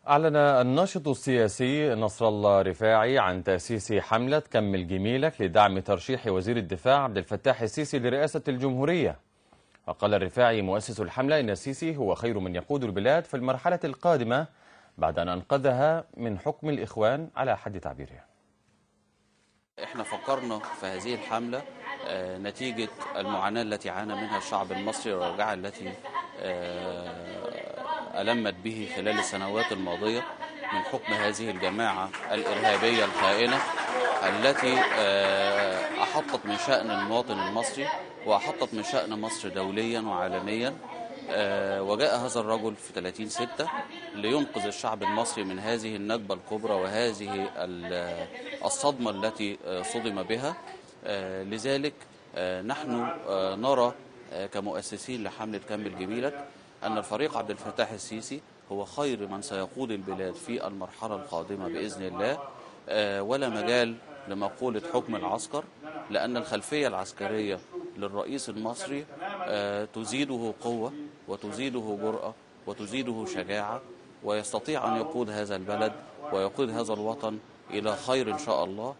أعلن الناشط السياسي نصر الله رفاعي عن تأسيس حملة كمل جميلك لدعم ترشيح وزير الدفاع عبد الفتاح السيسي لرئاسة الجمهورية. وقال الرفاعي مؤسس الحملة إن السيسي هو خير من يقود البلاد في المرحلة القادمة بعد أن أنقذها من حكم الإخوان على حد تعبيره. احنا فكرنا في هذه الحملة نتيجة المعاناة التي عانى منها الشعب المصري والوجعة التي ألمت به خلال السنوات الماضية من حكم هذه الجماعة الإرهابية الخائنة التي أحطت من شأن المواطن المصري وأحطت من شأن مصر دوليا وعالميا. وجاء هذا الرجل في 30/6 لينقذ الشعب المصري من هذه النكبة الكبرى وهذه الصدمة التي صدم بها. لذلك نحن نرى كمؤسسين لحملة كمل جميلك أن الفريق عبد الفتاح السيسي هو خير من سيقود البلاد في المرحلة القادمة بإذن الله، ولا مجال لمقولة حكم العسكر، لأن الخلفية العسكرية للرئيس المصري تزيده قوة وتزيده جرأة وتزيده شجاعة، ويستطيع أن يقود هذا البلد ويقود هذا الوطن إلى خير إن شاء الله.